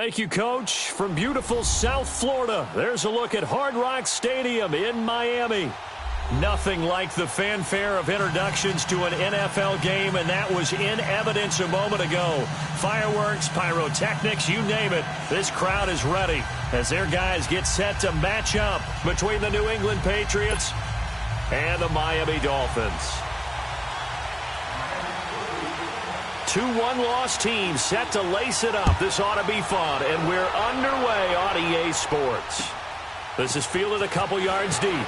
Thank you, Coach. From beautiful South Florida, there's a look at Hard Rock Stadium in Miami. Nothing like the fanfare of introductions to an NFL game, and that was in evidence a moment ago. Fireworks, pyrotechnics, you name it. This crowd is ready as their guys get set to match up between the New England Patriots and the Miami Dolphins. Two one-loss teams set to lace it up. This ought to be fun, and we're underway on EA Sports. This is fielded a couple yards deep. And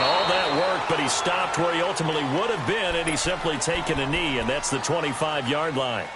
all that work, but he stopped where he ultimately would have been, and he's simply taken a knee, and that's the 25-yard line.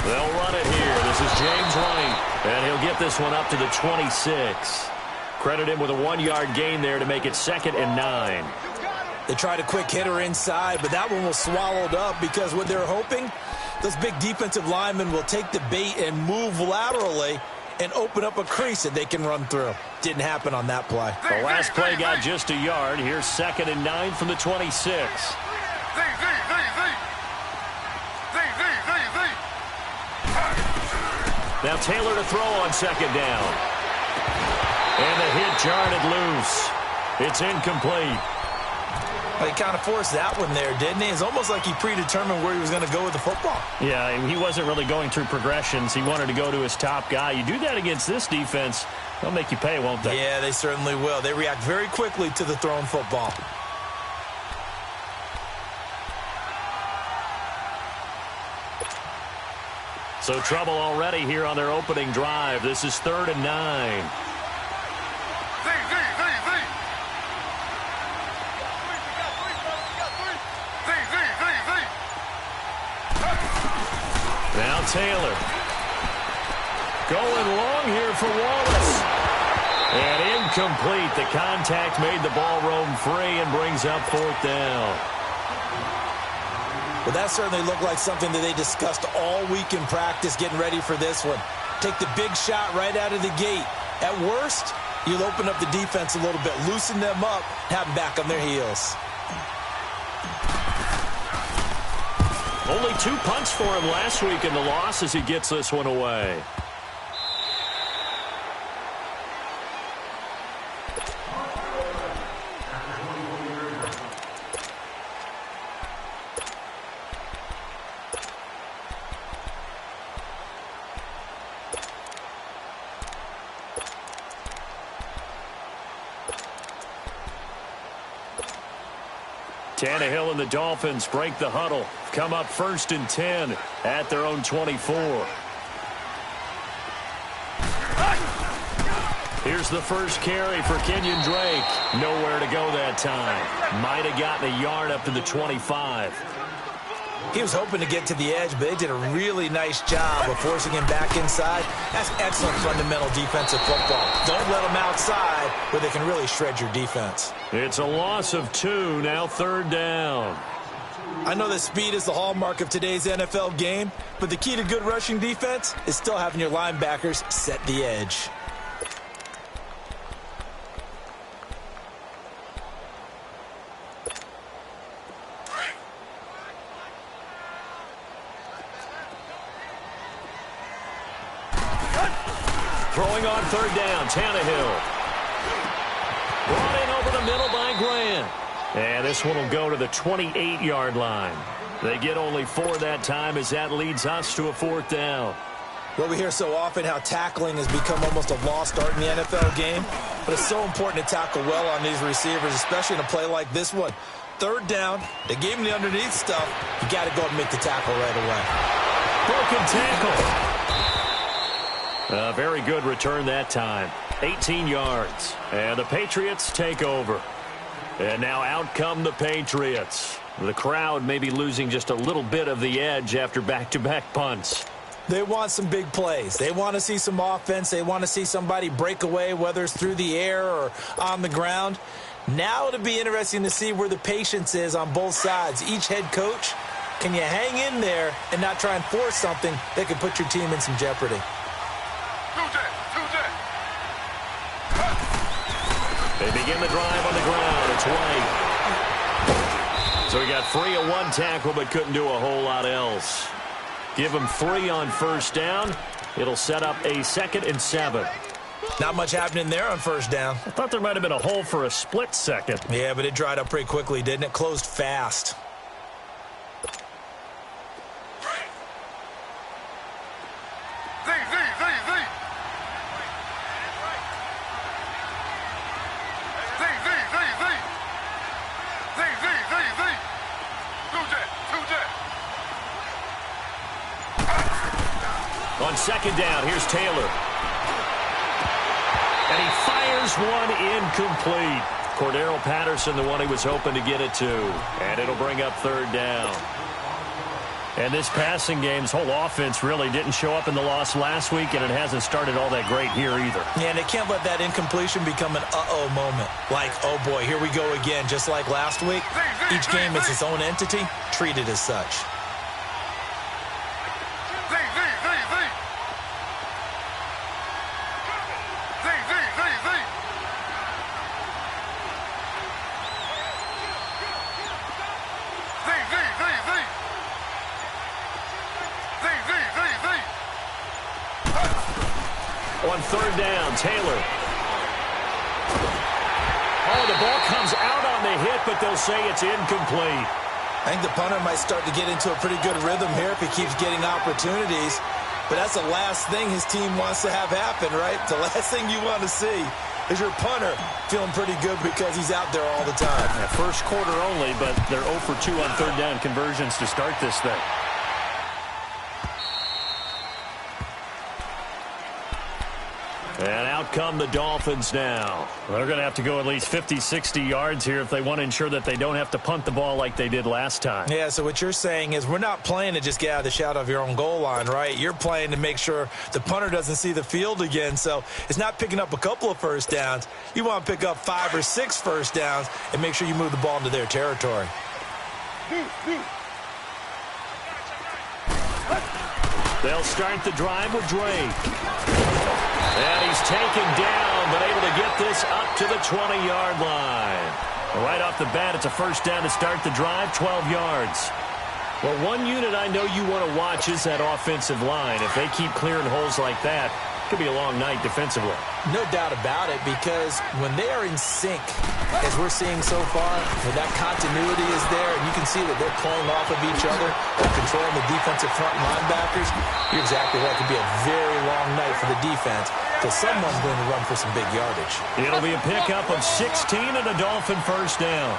They'll run it here. This is James White, and he'll get this one up to the 26. Credit him with a 1-yard gain there to make it 2nd and 9. They tried a quick hitter inside, but that one was swallowed up because what they're hoping, those big defensive linemen will take the bait and move laterally and open up a crease that they can run through. Didn't happen on that play. The last play got just a yard. Here's 2nd and 9 from the 26. Now Taylor to throw on 2nd down. And the hit jarred it loose. It's incomplete. Well, he kind of forced that one there, didn't he? It's almost like he predetermined where he was going to go with the football. Yeah, he wasn't really going through progressions. He wanted to go to his top guy. You do that against this defense, they'll make you pay, won't they? Yeah, they certainly will. They react very quickly to the thrown football. So trouble already here on their opening drive. This is 3rd and 9. Now Taylor. Going long here for Wallace. And incomplete. The contact made the ball roam free and brings up 4th down. Well, that certainly looked like something that they discussed all week in practice getting ready for this one. Take the big shot right out of the gate. At worst, you'll open up the defense a little bit, loosen them up, have them back on their heels. Only 2 punts for him last week in the loss as he gets this one away. Tannehill and the Dolphins break the huddle. Come up 1st and 10 at their own 24. Here's the first carry for Kenyon Drake. Nowhere to go that time. Might have gotten a yard up to the 25. He was hoping to get to the edge, but they did a really nice job of forcing him back inside. That's excellent fundamental defensive football. Don't let them outside where they can really shred your defense. It's a loss of 2, now 3rd down. I know that speed is the hallmark of today's NFL game, but the key to good rushing defense is still having your linebackers set the edge. Throwing on 3rd down, Tannehill. Brought in over the middle by Grant. And this one will go to the 28-yard line. They get only 4 that time as that leads us to a 4th down. Well, we hear so often how tackling has become almost a lost art in the NFL game, but it's so important to tackle well on these receivers, especially in a play like this one. 3rd down, they gave him the underneath stuff. You got to go and make the tackle right away. Broken tackle. A very good return that time. 18 yards. And the Patriots take over. And now out come the Patriots. The crowd may be losing just a little bit of the edge after back-to-back punts. They want some big plays. They want to see some offense. They want to see somebody break away, whether it's through the air or on the ground. Now it'll be interesting to see where the patience is on both sides. Each head coach, can you hang in there and not try and force something that could put your team in some jeopardy? They begin the drive on the ground. It's White. So he got free of one tackle but couldn't do a whole lot else. Give him 3 on first down. It'll set up a 2nd and 7. Not much happening there on first down. I thought there might have been a hole for a split second. Yeah, but it dried up pretty quickly, didn't it? Closed fast. On second down, here's Taylor. And he fires one incomplete. Cordero Patterson, the one he was hoping to get it to. And it'll bring up 3rd down. And this passing game's whole offense really didn't show up in the loss last week, and it hasn't started all that great here either. Yeah, and they can't let that incompletion become an uh-oh moment. Like, oh boy, here we go again, just like last week. Each game is its own entity, treated as such. On 3rd down, Taylor. Oh, the ball comes out on the hit, but they'll say it's incomplete. I think the punter might start to get into a pretty good rhythm here if he keeps getting opportunities. But that's the last thing his team wants to have happen, right? The last thing you want to see is your punter feeling pretty good because he's out there all the time. Yeah, first quarter only, but they're 0 for 2 on 3rd down conversions to start this thing. And out come the Dolphins now. They're going to have to go at least 50, 60 yards here if they want to ensure that they don't have to punt the ball like they did last time. Yeah, so what you're saying is we're not playing to just get out of the shadow of your own goal line, right? You're playing to make sure the punter doesn't see the field again. So it's not picking up a couple of first downs. You want to pick up 5 or 6 first downs and make sure you move the ball into their territory. They'll start the drive with Drake. And he's taken down, but able to get this up to the 20-yard line. Right off the bat, it's a first down to start the drive, 12 yards. Well, one unit I know you want to watch is that offensive line. If they keep clearing holes like that, it could be a long night defensively. No doubt about it, because when they are in sync, as we're seeing so far, when that continuity is there, and you can see that they're playing off of each other, they're controlling the defensive front linebackers, you're exactly right. It could be a very long night for the defense, because someone's going to run for some big yardage. It'll be a pickup of 16 and a Dolphin first down.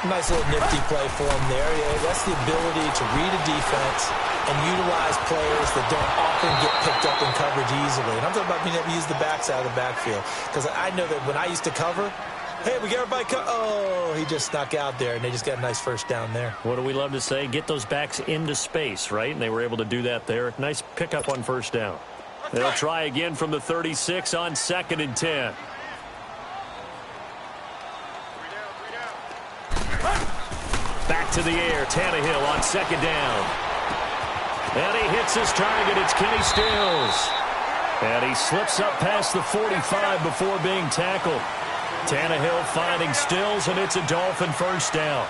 Nice little nifty play for him there. Yeah, that's the ability to read a defense and utilize players that don't often get picked up in coverage easily. And I'm talking about being able to use the backside of the backfield. Because I know that when I used to cover, hey, we got everybody oh, he just snuck out there, and they just got a nice first down there. What do we love to say? Get those backs into space, right? And they were able to do that there. Nice pickup on first down. They'll try again from the 36 on 2nd and 10. Back to the air, Tannehill on 2nd down. And he hits his target, it's Kenny Stills. And he slips up past the 45 before being tackled. Tannehill finding Stills, and it's a Dolphin first down.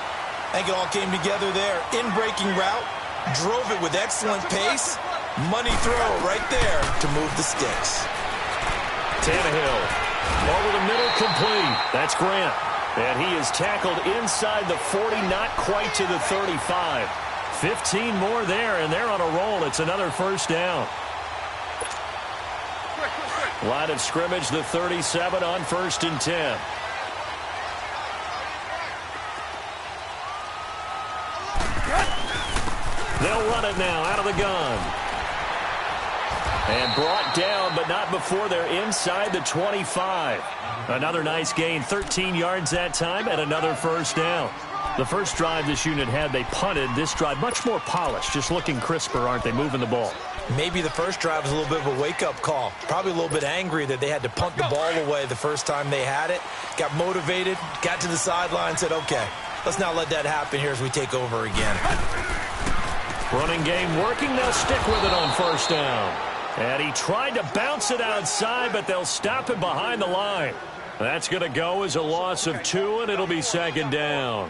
I think it all came together there. In-breaking route, drove it with excellent pace. Money throw right there to move the sticks. Tannehill over the middle, complete. That's Grant. And he is tackled inside the 40, not quite to the 35. 15 more there, and they're on a roll. It's another first down. Line of scrimmage, the 37 on 1st and 10. They'll run it now out of the gun. And brought down, but not before they're inside the 25. Another nice gain, 13 yards that time, and another first down. The first drive this unit had, they punted. This drive, much more polished, just looking crisper, aren't they, moving the ball? Maybe the first drive was a little bit of a wake-up call. Probably a little bit angry that they had to punt the ball away the first time they had it. Got motivated, got to the sideline, said, okay, let's not let that happen here as we take over again. Running game working. They'll stick with it on first down. And he tried to bounce it outside, but they'll stop him behind the line. That's going to go as a loss of 2, and it'll be second down.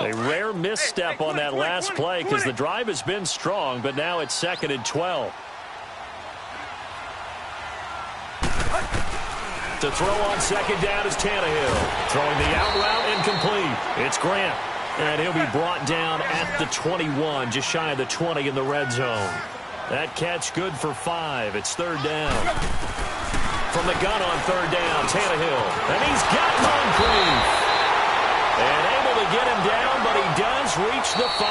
A rare misstep on that last play because the drive has been strong, but now it's 2nd and 12. To throw on second down is Tannehill. Throwing the out route incomplete. It's Grant. And he'll be brought down at the 21, just shy of the 20 in the red zone. That catch good for 5. It's 3rd down. From the gun on 3rd down, Tannehill. And he's got Moncrief. And able to get him down, but he does reach the 5.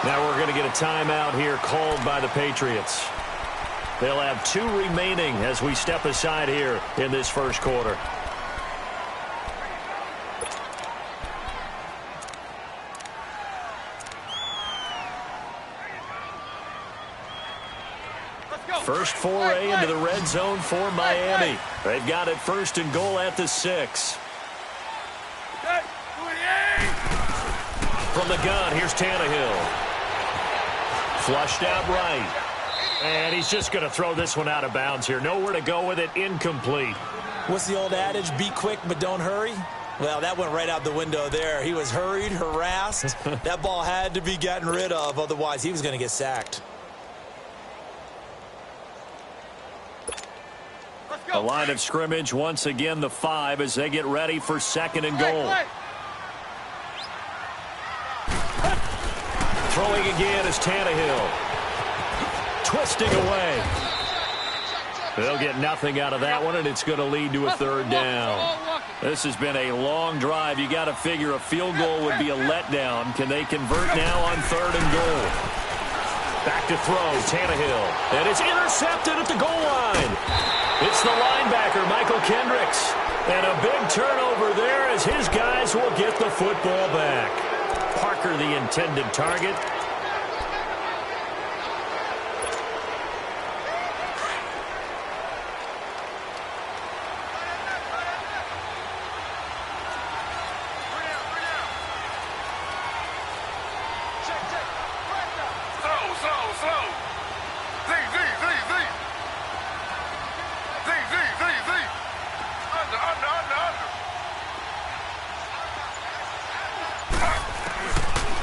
Now we're going to get a timeout here called by the Patriots. They'll have 2 remaining as we step aside here in this first quarter. First foray into the red zone for Miami. They've got it 1st and goal at the 6. From the gun, here's Tannehill. Flushed out right. And he's just going to throw this one out of bounds here. Nowhere to go with it. Incomplete. What's the old adage? Be quick, but don't hurry. Well, that went right out the window there. He was hurried, harassed. That ball had to be gotten rid of. Otherwise, he was going to get sacked. The line of scrimmage, once again, the 5 as they get ready for 2nd and goal. Throwing again is Tannehill. Twisting away. They'll get nothing out of that one, and it's going to lead to a 3rd down. This has been a long drive. You got to figure a field goal would be a letdown. Can they convert now on 3rd and goal? Back to throw, Tannehill. And it's intercepted at the goal line. It's the linebacker, Michael Kendricks. And a big turnover there as his guys will get the football back. Parker, the intended target.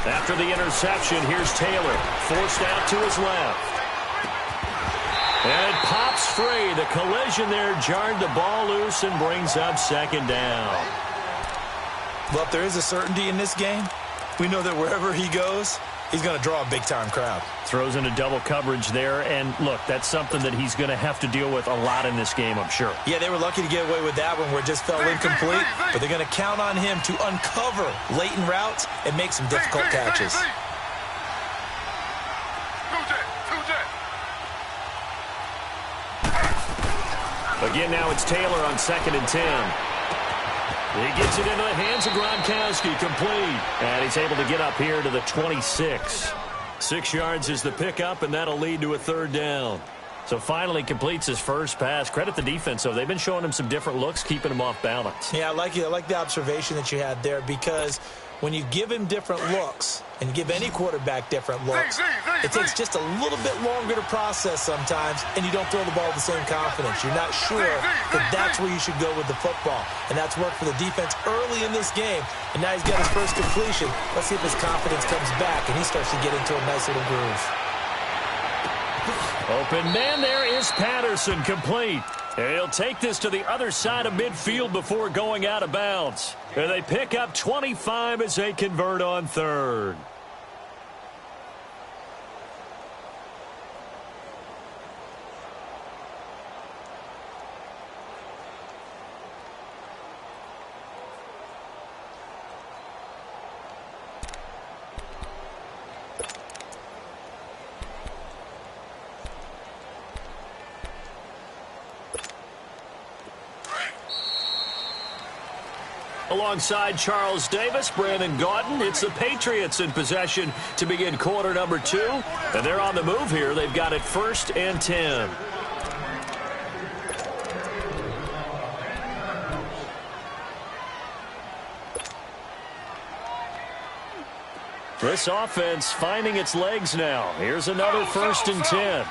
After the interception, here's Taylor. Forced out to his left. And it pops free. The collision there jarred the ball loose and brings up 2nd down. Well, if there is a certainty in this game, we know that wherever he goes, he's going to draw a big-time crowd. Throws into double coverage there. And, look, that's something that he's going to have to deal with a lot in this game, I'm sure. Yeah, they were lucky to get away with that one where it just fell incomplete. But they're going to count on him to uncover latent routes and make some difficult catches. Again, now it's Taylor on 2nd and 10. He gets it into the hands of Gronkowski, complete. And he's able to get up here to the 26. 6 yards is the pickup, and that'll lead to a 3rd down. So finally completes his first pass. Credit the defense, though. They've been showing him some different looks, keeping him off balance. Yeah, I like the observation that you had there, because when you give him different looks and you give any quarterback different looks, it takes just a little bit longer to process sometimes, and you don't throw the ball with the same confidence. You're not sure that that's where you should go with the football, and that's worked for the defense early in this game, and now he's got his first completion. Let's see if his confidence comes back and he starts to get into a nice little groove. Open man there is Patterson, complete. And he'll take this to the other side of midfield before going out of bounds. And they pick up 25 as they convert on 3rd. Alongside Charles Davis, Brandon Gaudin, it's the Patriots in possession to begin quarter number 2. And they're on the move here. They've got it 1st and 10. This offense finding its legs now. Here's another 1st and 10.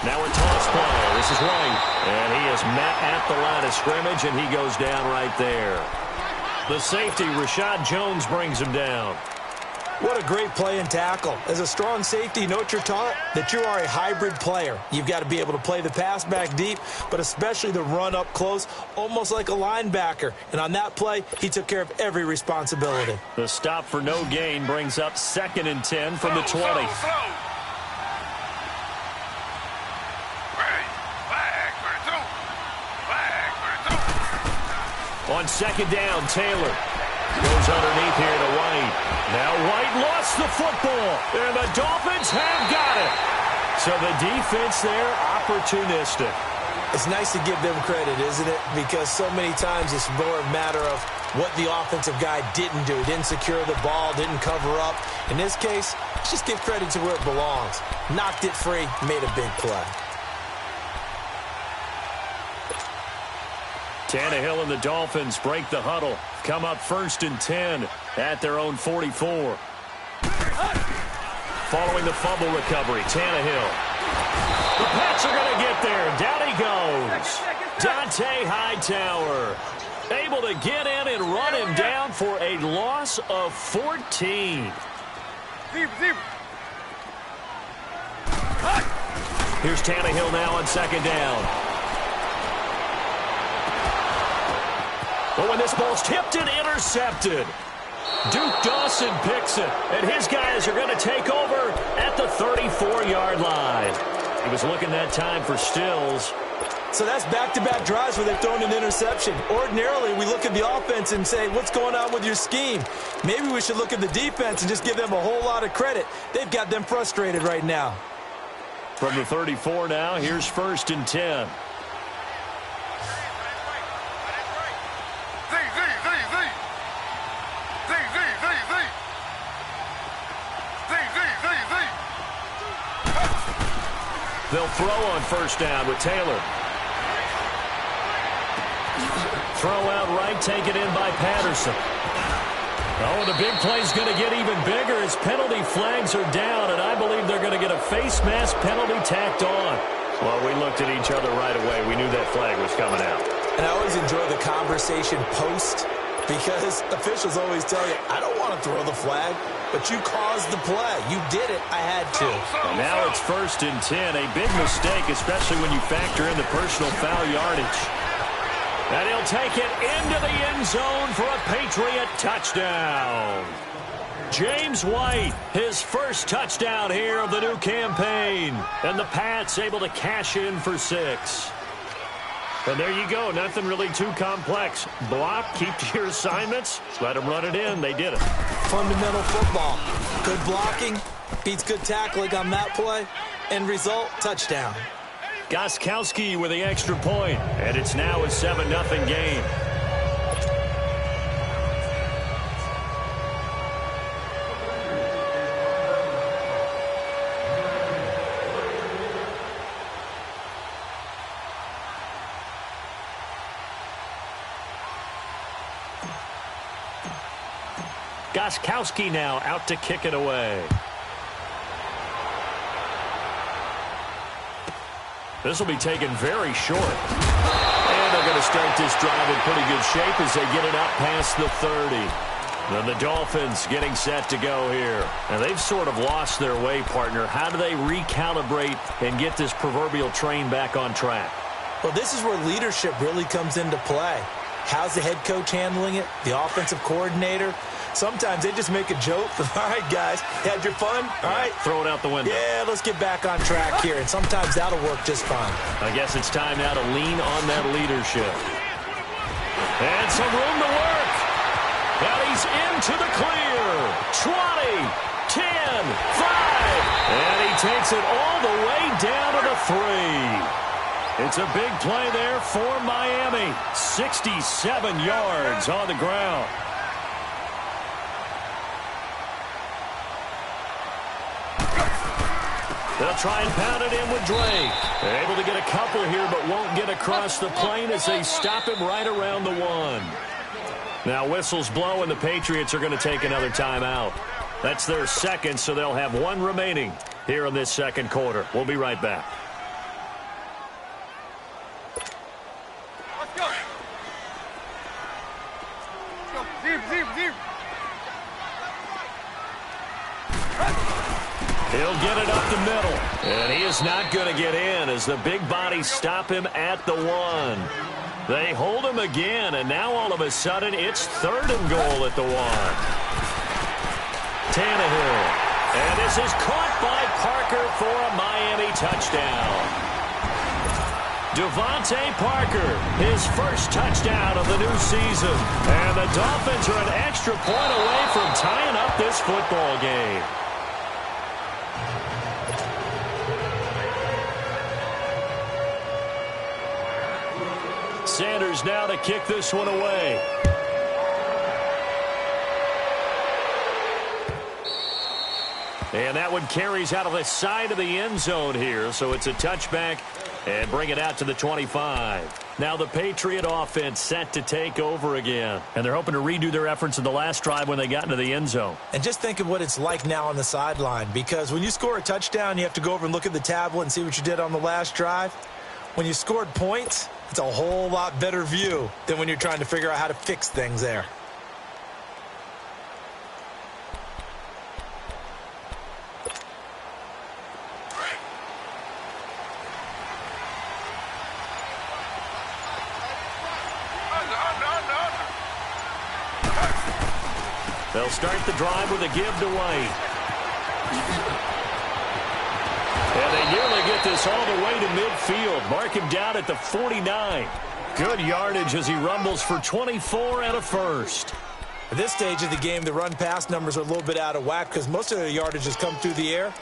Now a toss play. This is White. And he is met at the line of scrimmage, and he goes down right there. The safety, Rashad Jones, brings him down. What a great play and tackle. As a strong safety, you know what you're taught? That you are a hybrid player. You've got to be able to play the pass back deep, but especially the run up close, almost like a linebacker. And on that play, he took care of every responsibility. The stop for no gain brings up 2nd and 10 from the 20. On 2nd down, Taylor goes underneath here to White. Now White lost the football, and the Dolphins have got it. So the defense there, opportunistic. It's nice to give them credit, isn't it? Because so many times it's more a matter of what the offensive guy didn't do. Didn't secure the ball, didn't cover up. In this case, let's just give credit to where it belongs. Knocked it free, made a big play. Tannehill and the Dolphins break the huddle. Come up 1st and 10 at their own 44. Following the fumble recovery, Tannehill. The Pats are going to get there. Down he goes. Dante Hightower able to get in and run him down for a loss of 14. Here's Tannehill now on 2nd down. But when this ball's tipped and intercepted, Duke Dawson picks it, and his guys are going to take over at the 34-yard line. He was looking that time for Stills. So that's back-to-back drives where they've thrown an interception. Ordinarily, we look at the offense and say, what's going on with your scheme? Maybe we should look at the defense and just give them a whole lot of credit. They've got them frustrated right now. From the 34 now, here's 1st and 10. They'll throw on 1st down with Taylor. Throw out right, taken in by Patterson. Oh, the big play's going to get even bigger as penalty flags are down, and I believe they're going to get a face mask penalty tacked on. Well, we looked at each other right away. We knew that flag was coming out. And I always enjoy the conversation post, because officials always tell you, I don't want to throw the flag, but you caused the play. You did it. I had to. And now it's 1st and 10. A big mistake, especially when you factor in the personal foul yardage. And he'll take it into the end zone for a Patriot touchdown. James White, his first touchdown here of the new campaign. And the Pats able to cash in for 6. And there you go. Nothing really too complex. Block, keep to your assignments, let them run it in. They did it. Fundamental football. Good blocking beats good tackling on that play. End result, touchdown. Gostkowski with the extra point, and it's now a 7-0 game. Gostkowski now out to kick it away. This will be taken very short. And they're going to start this drive in pretty good shape as they get it up past the 30. Then the Dolphins getting set to go here. And they've sort of lost their way, partner. How do they recalibrate and get this proverbial train back on track? Well, this is where leadership really comes into play. How's the head coach handling it? The offensive coordinator? Sometimes they just make a joke. All right, guys, had your fun? All right. Throw it out the window. Yeah, let's get back on track here. And sometimes that'll work just fine. I guess it's time now to lean on that leadership. And some room to work. And he's into the clear. 20, 10, 5, and he takes it all the way down to the 3. It's a big play there for Miami. 67 yards on the ground. They'll try and pound it in with Drake. They're able to get a couple here, but won't get across the plane as they stop him right around the 1. Now whistles blow, and the Patriots are going to take another timeout. That's their second, so they'll have 1 remaining here in this second quarter. We'll be right back. Let's go. Zero. He'll get it up the middle, and he is not going to get in as the big bodies stop him at the 1. They hold him again, and now all of a sudden it's 3rd and goal at the 1. Tannehill, and this is caught by Parker for a Miami touchdown. Devontae Parker, his first touchdown of the new season, and the Dolphins are an extra point away from tying up this football game. Sanders now to kick this one away. And that one carries out of the side of the end zone here, so it's a touchback and bring it out to the 25. Now the Patriot offense set to take over again, and they're hoping to redo their efforts in the last drive when they got into the end zone. And just think of what it's like now on the sideline, because when you score a touchdown, you have to go over and look at the tablet and see what you did on the last drive. When you scored points, it's a whole lot better view than when you're trying to figure out how to fix things there. They'll start the drive with a give to White. And they nearly get this all the way to midfield. Mark him down at the 49. Good yardage as he rumbles for 24 and a first. At this stage of the game, the run-pass numbers are a little bit out of whack because most of their yardage has come through the air.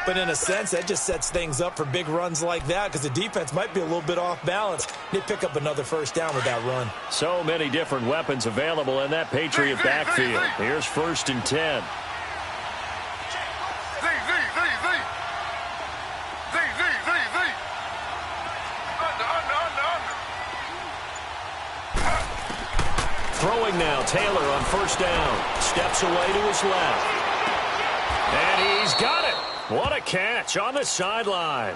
But in a sense, that just sets things up for big runs like that because the defense might be a little bit off balance. They pick up another first down with that run. So many different weapons available in that Patriot backfield. Here's 1st and 10. Throwing now, Taylor on 1st down. Steps away to his left. And he's got it. What a catch on the sideline.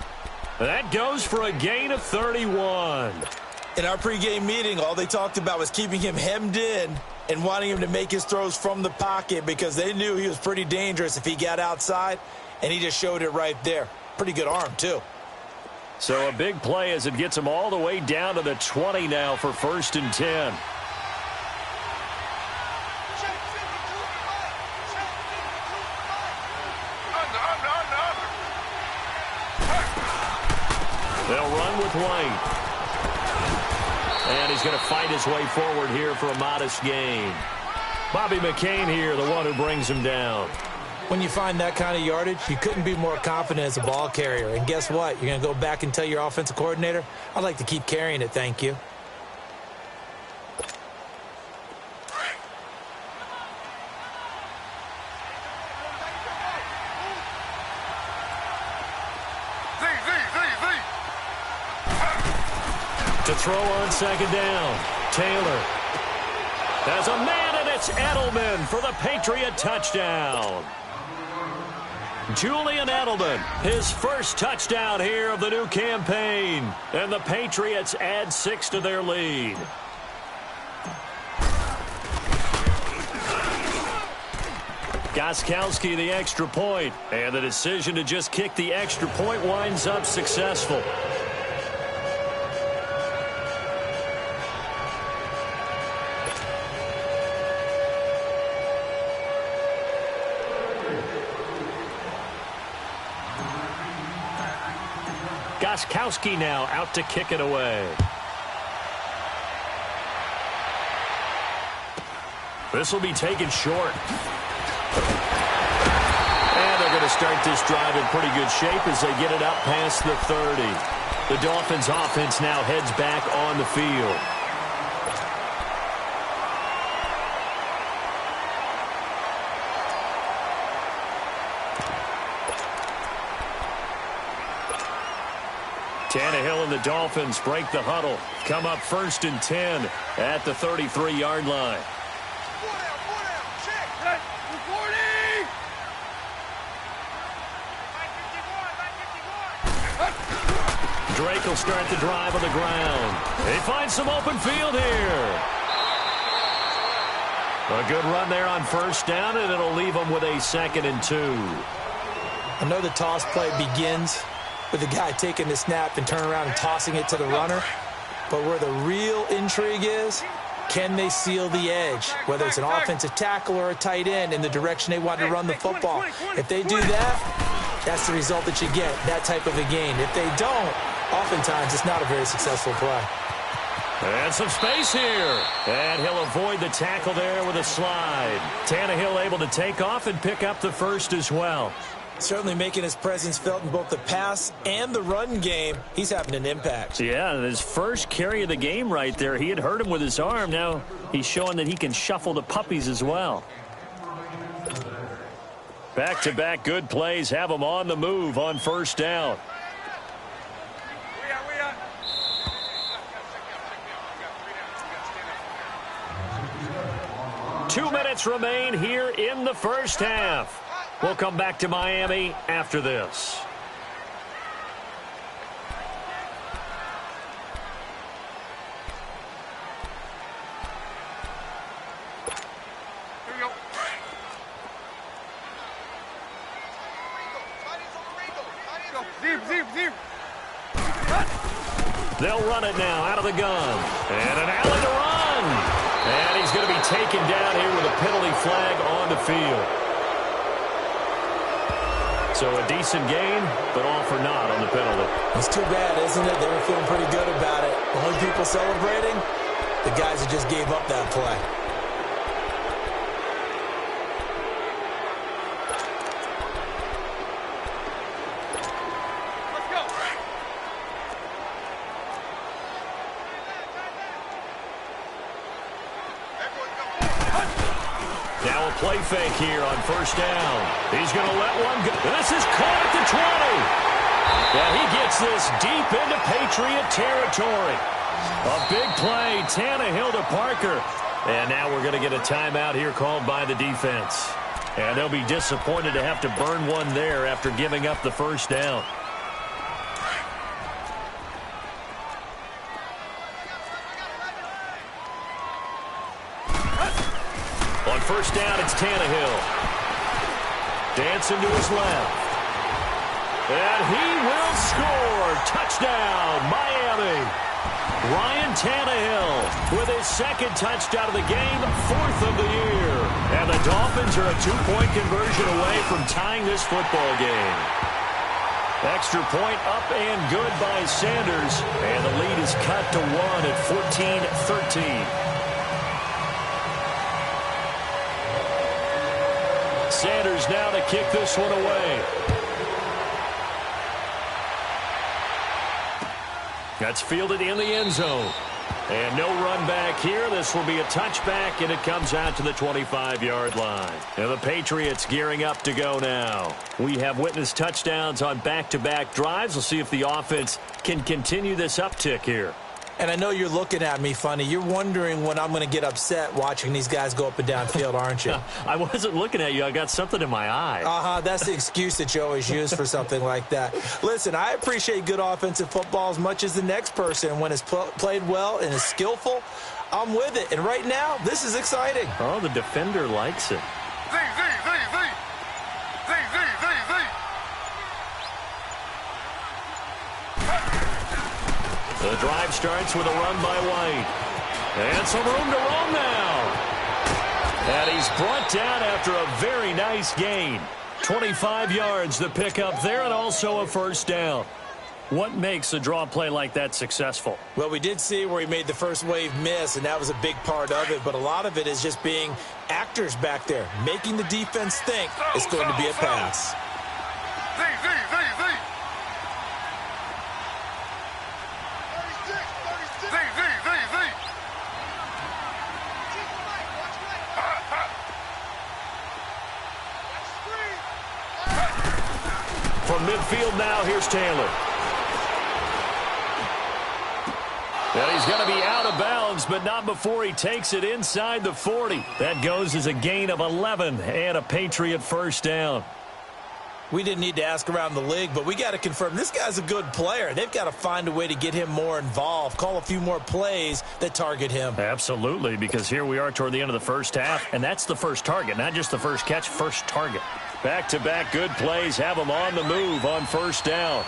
That goes for a gain of 31. In our pregame meeting, all they talked about was keeping him hemmed in and wanting him to make his throws from the pocket because they knew he was pretty dangerous if he got outside, and he just showed it right there. Pretty good arm, too. So a big play as it gets him all the way down to the 20 now for 1st and 10. They'll run with White. And he's going to fight his way forward here for a modest gain. Bobby McCain here, the one who brings him down. When you find that kind of yardage, you couldn't be more confident as a ball carrier. And guess what? You're going to go back and tell your offensive coordinator, I'd like to keep carrying it, thank you. To throw on 2nd down, Taylor. There's a man, and it's Edelman for the Patriot touchdown. Julian Edelman, his first touchdown here of the new campaign. And the Patriots add 6 to their lead. Gostkowski the extra point, and the decision to just kick the extra point winds up successful. Gostkowski now out to kick it away. This will be taken short. to start this drive in pretty good shape as they get it up past the 30. The Dolphins offense now heads back on the field. Tannehill and the Dolphins break the huddle. Come up 1st and 10 at the 33-yard line. Drake will start the drive on the ground. They find some open field here. A good run there on 1st down, and it'll leave them with a 2nd and 2. I know the toss play begins with the guy taking the snap and turning around and tossing it to the runner. But where the real intrigue is, can they seal the edge? Whether it's an offensive tackle or a tight end in the direction they want to run the football. If they do that, that's the result that you get, that type of a game. If they don't, oftentimes it's not a very successful play. And some space here. And he'll avoid the tackle there with a slide. Tannehill able to take off and pick up the 1st as well. Certainly making his presence felt in both the pass and the run game. He's having an impact. Yeah, and his first carry of the game right there. He had hurt him with his arm. Now he's showing that he can shuffle the puppies as well. Back-to-back good plays have him on the move on 1st down. 2 minutes remain here in the 1st half. We'll come back to Miami after this. Zip. They'll run it now out of the gun. And an alley to run. And he's going to be taken down here with a penalty flag on the field. So a decent gain, but all for naught on the penalty. It's too bad, isn't it? They were feeling pretty good about it. The only people celebrating, the guys that just gave up that play. Let's go. Now a play fake here on 1st down. He's going to let one go. This is caught at the 20. Yeah, he gets this deep into Patriot territory. A big play, Tannehill to Parker. And now we're going to get a timeout here called by the defense. And they'll be disappointed to have to burn one there after giving up the 1st down. On 1st down, it's Tannehill. Dancing to his left. And he will score. Touchdown, Miami. Ryan Tannehill with his 2nd touchdown of the game, 4th of the year. And the Dolphins are a 2-point conversion away from tying this football game. Extra point up and good by Sanders. And the lead is cut to 1 at 14-13. Sanders now to kick this one away. That's fielded in the end zone. And no run back here. This will be a touchback, and it comes out to the 25-yard line. And the Patriots gearing up to go now. We have witnessed touchdowns on back-to-back drives. We'll see if the offense can continue this uptick here. And I know you're looking at me funny. You're wondering when I'm going to get upset watching these guys go up and down field, aren't you? I wasn't looking at you. I got something in my eye. That's the excuse that you always use for something like that. Listen, I appreciate good offensive football as much as the next person. When it's played well and is skillful, I'm with it. And right now, this is exciting. Oh, the defender likes it. Z. The drive starts with a run by White. And some room to roam now. And he's brought down after a very nice gain. 25 yards the pickup there, and also a 1st down. What makes a draw play like that successful? Well, we did see where he made the first wave miss, and that was a big part of it. But a lot of it is just being actors back there, making the defense think it's going to be a pass. From midfield now, here's Taylor. And he's going to be out of bounds, but not before he takes it inside the 40. That goes as a gain of 11 and a Patriot first down. We didn't need to ask around the league, but we got to confirm this guy's a good player. They've got to find a way to get him more involved, call a few more plays that target him. Absolutely, because here we are toward the end of the first half, and that's the first target, not just the first catch, first target. Back-to-back good plays have him on the move on first down.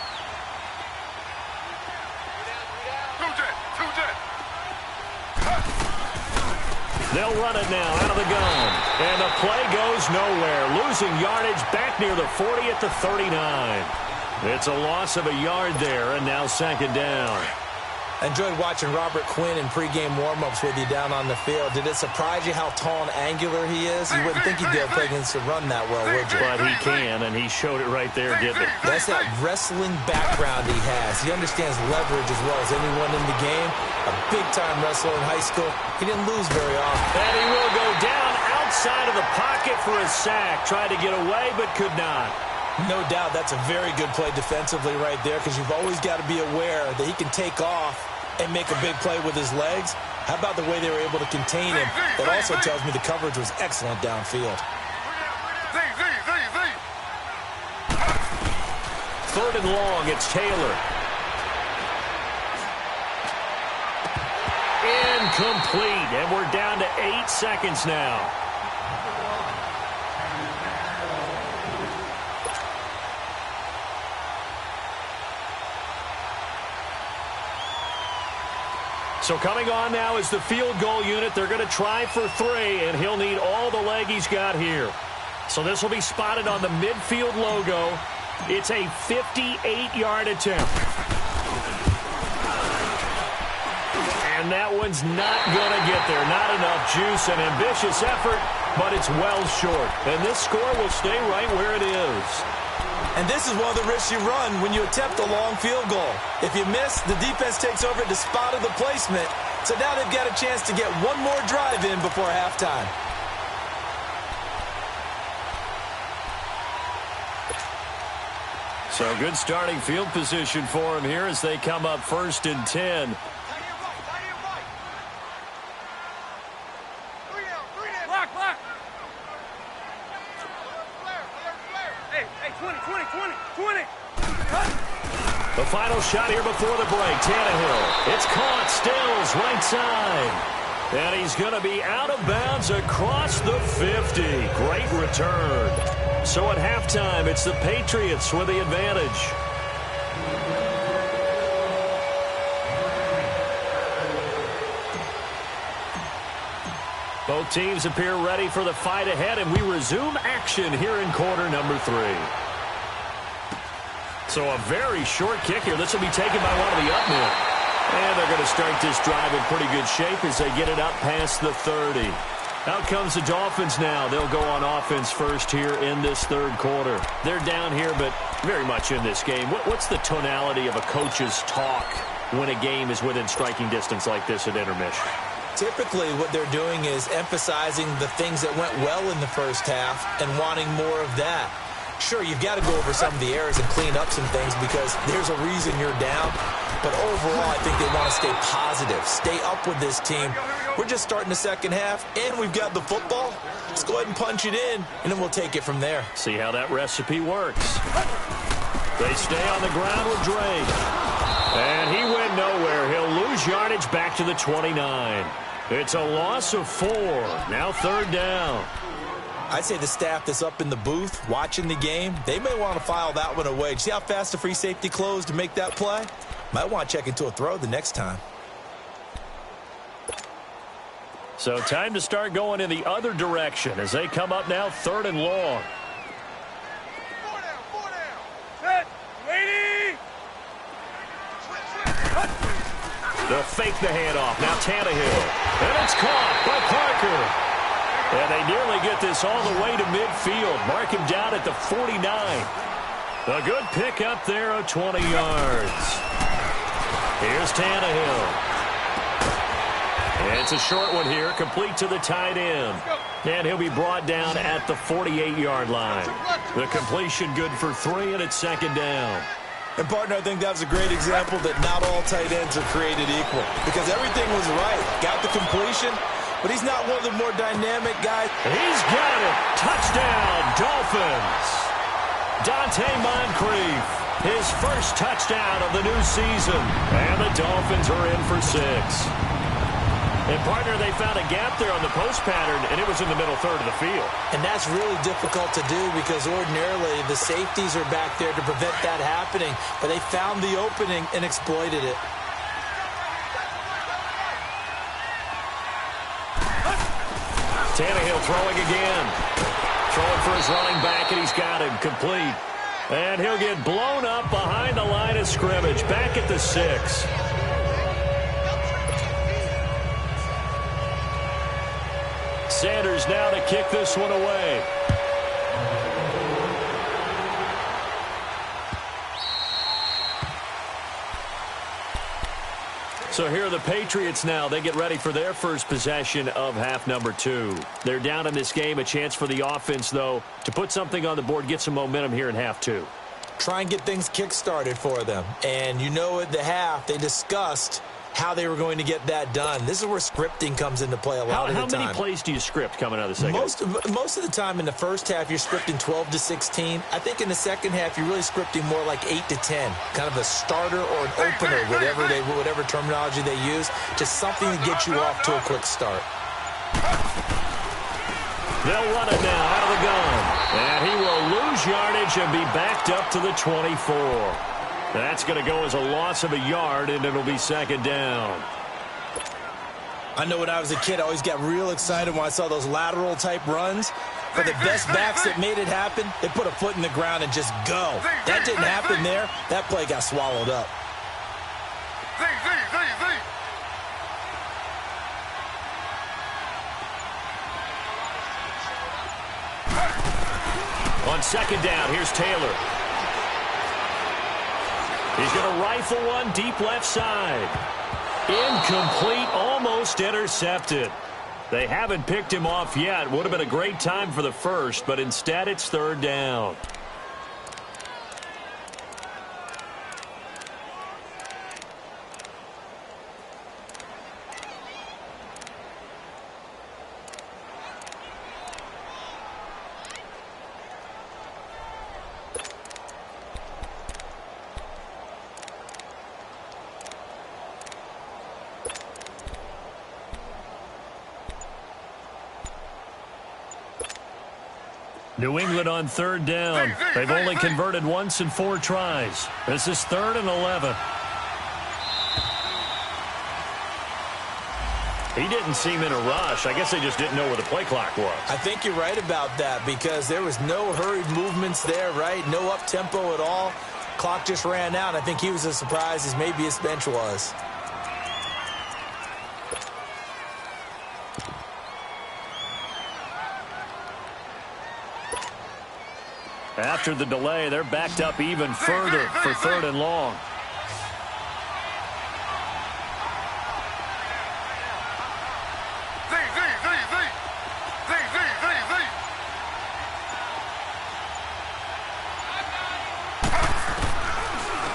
They'll run it now out of the gun. And the play goes nowhere. Losing yardage back near the 40 at the 39. It's a loss of a yard there, and now second down. I enjoyed watching Robert Quinn in pregame warm-ups with you down on the field. Did it surprise you how tall and angular he is? You wouldn't think he'd be able to play against the run that well, would you? But he can, and he showed it right there, didn't he? That's that wrestling background he has. He understands leverage as well as anyone in the game. A big-time wrestler in high school. He didn't lose very often. And he will go down outside of the pocket for a sack. Tried to get away, but could not. No doubt that's a very good play defensively right there, because you've always got to be aware that he can take off and make a big play with his legs. How about the way they were able to contain him? That also tells me the coverage was excellent downfield. Third and long, it's Taylor. Incomplete, and we're down to 8 seconds now. So coming on now is the field goal unit. They're going to try for 3, and he'll need all the leg he's got here. So this will be spotted on the midfield logo. It's a 58-yard attempt. And that one's not going to get there. Not enough juice. An ambitious effort, but it's well short. And this score will stay right where it is. And this is one of the risks you run when you attempt a long field goal. If you miss, the defense takes over at the spot of the placement. So now they've got a chance to get one more drive in before halftime. So good starting field position for him here as they come up 1st and 10. The final shot here before the break. Tannehill. It's caught. Stills right side. And he's going to be out of bounds across the 50. Great return. So at halftime, it's the Patriots with the advantage. Both teams appear ready for the fight ahead, and we resume action here in quarter number 3. So a very short kick here. This will be taken by one of the up men. And they're going to start this drive in pretty good shape as they get it up past the 30. Out comes the Dolphins now. They'll go on offense first here in this third quarter. They're down here, but very much in this game. What's the tonality of a coach's talk when a game is within striking distance like this at intermission? Typically, what they're doing is emphasizing the things that went well in the first half and wanting more of that. Sure, you've got to go over some of the errors and clean up some things because there's a reason you're down. But overall, I think they want to stay positive, stay up with this team. We're just starting the second half, and we've got the football. Let's go ahead and punch it in, and then we'll take it from there. See how that recipe works. They stay on the ground with Drake. And he went nowhere. He'll lose yardage back to the 29. It's a loss of 4. Now third down. I'd say the staff that's up in the booth watching the game, they may want to file that one away. See how fast the free safety closed to make that play? Might want to check into a throw the next time. So time to start going in the other direction as they come up now 3rd and long. 4 down, 4 down. Set, ready. They'll fake the handoff. Now Tannehill. And it's caught by Parker. And they nearly get this all the way to midfield. Mark him down at the 49. A good pick up there of 20 yards. Here's Tannehill. It's a short one here, complete to the tight end. And he'll be brought down at the 48-yard line. The completion good for 3, and it's second down. And, partner, I think that was a great example that not all tight ends are created equal. Because everything was right. Got the completion, but he's not one of the more dynamic guys. He's got it. Touchdown, Dolphins. Dante Moncrief, his first touchdown of the new season. And the Dolphins are in for 6. And, partner, they found a gap there on the post pattern, and it was in the middle third of the field. And that's really difficult to do because ordinarily the safeties are back there to prevent that happening. But they found the opening and exploited it. Tannehill throwing again. Throwing for his running back, and he's got him complete. And he'll get blown up behind the line of scrimmage, back at the 6. Sanders now to kick this one away. So here are the Patriots now. They get ready for their first possession of half number 2. They're down in this game. A chance for the offense, though, to put something on the board, get some momentum here in half 2. Try and get things kick-started for them. And you know at the half they discussed how they were going to get that done. This is where scripting comes into play a lot of the time. How many plays do you script coming out of the second? Most of the time in the first half, you're scripting 12 to 16. I think in the second half, you're really scripting more like 8 to 10. Kind of a starter or an opener, whatever terminology they use, just something to get you off to a quick start. They'll run it now out of the gun. And he will lose yardage and be backed up to the 24. That's going to go as a loss of a yard, and it'll be second down. I know when I was a kid, I always got real excited when I saw those lateral-type runs. For the best backs that made it happen, they put a foot in the ground and just go. That didn't happen there. That play got swallowed up. On second down, here's Taylor. He's going to rifle one deep left side. Incomplete, almost intercepted. They haven't picked him off yet. Would have been a great time for the first, but instead it's third down. New England on third down. They've only converted once in 4 tries. This is 3rd and 11. He didn't seem in a rush. I guess they just didn't know where the play clock was. I think you're right about that because there was no hurried movements there, right? No up-tempo at all. Clock just ran out. I think he was as surprised as maybe his bench was. After the delay, they're backed up even further for 3rd and long.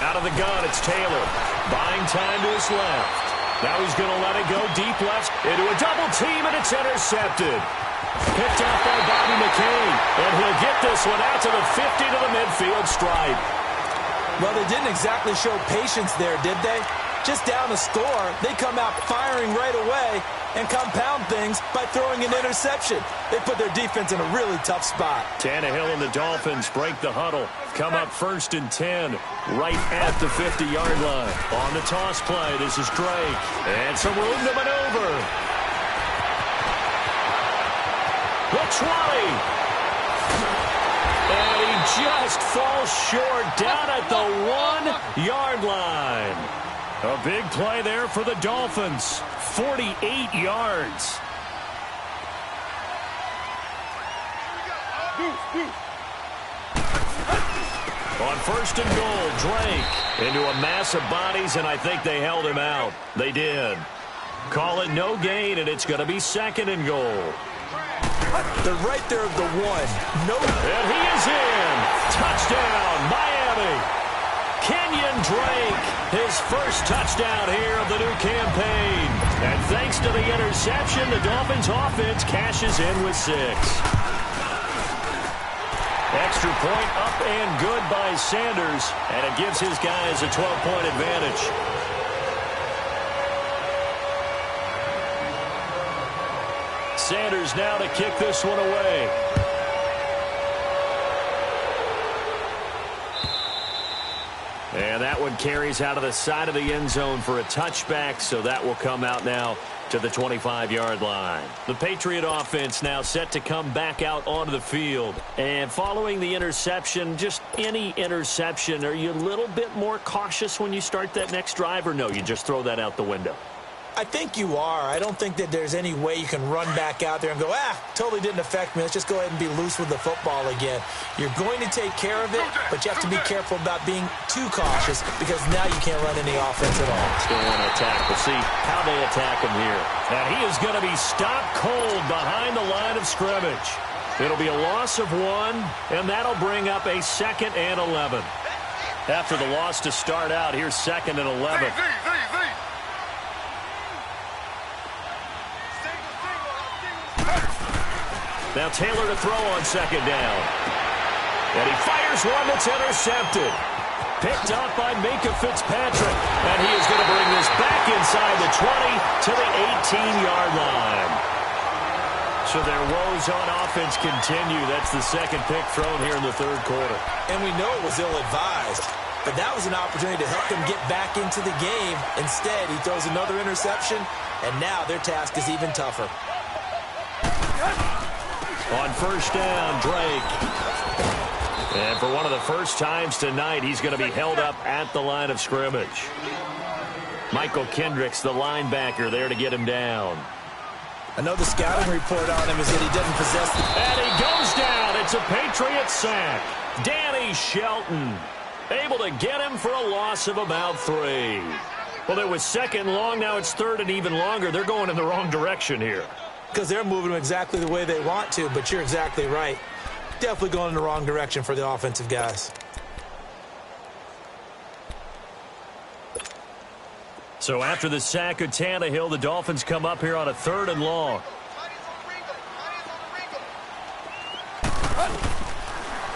Out of the gun, it's Taylor. Buying time to his left. Now he's going to let it go deep left into a double team, and it's intercepted. Picked off by Bobby McCain, and he'll get this one out to the 50 to the midfield stripe. Well, they didn't exactly show patience there, did they? Just down a score, they come out firing right away and compound things by throwing an interception. They put their defense in a really tough spot. Tannehill and the Dolphins break the huddle. Come up 1st and 10, right at the 50-yard line. On the toss play, this is Drake. And some room to maneuver. The 20. And he just falls short down at the 1-yard line. A big play there for the Dolphins. 48 yards. On first and goal, Drake into a mass of bodies, and I think they held him out. They did. Call it no gain, and it's going to be second and goal. They're right there at the one. No. And he is in. Touchdown, Miami. Kenyon Drake, his first touchdown here of the new campaign. And thanks to the interception, the Dolphins offense cashes in with 6. Extra point up and good by Sanders, and it gives his guys a 12-point advantage. Sanders now to kick this one away. And that one carries out of the side of the end zone for a touchback, so that will come out now to the 25-yard line. The Patriot offense now set to come back out onto the field. And following the interception, just any interception, are you a little bit more cautious when you start that next drive, or no, you just throw that out the window? I think you are. I don't think that there's any way you can run back out there and go, totally didn't affect me. Let's just go ahead and be loose with the football again. You're going to take care of it, but you have to be careful about being too cautious because now you can't run any offense at all. Still want to attack. We'll see how they attack him here. And he is going to be stopped cold behind the line of scrimmage. It'll be a loss of 1, and that'll bring up a 2nd and 11. After the loss to start out, here's 2nd and 11. Now Taylor to throw on 2nd down. And he fires one that's intercepted. Picked up by Minka Fitzpatrick. And he is going to bring this back inside the 20 to the 18-yard line. So their woes on offense continue. That's the 2nd pick thrown here in the 3rd quarter. And we know it was ill-advised. But that was an opportunity to help them get back into the game. Instead, he throws another interception. And now their task is even tougher. On first down, Drake. And for one of the first times tonight, he's going to be held up at the line of scrimmage. Michael Kendricks, the linebacker, there to get him down. I know the scouting report on him is that he doesn't possess the... And he goes down. It's a Patriot sack. Danny Shelton able to get him for a loss of about 3. Well, it was 2nd long. Now it's 3rd and even longer. They're going in the wrong direction here. Because they're moving them exactly the way they want to, but you're exactly right. Definitely going in the wrong direction for the offensive guys. So after the sack of Tannehill, the Dolphins come up here on a 3rd and long.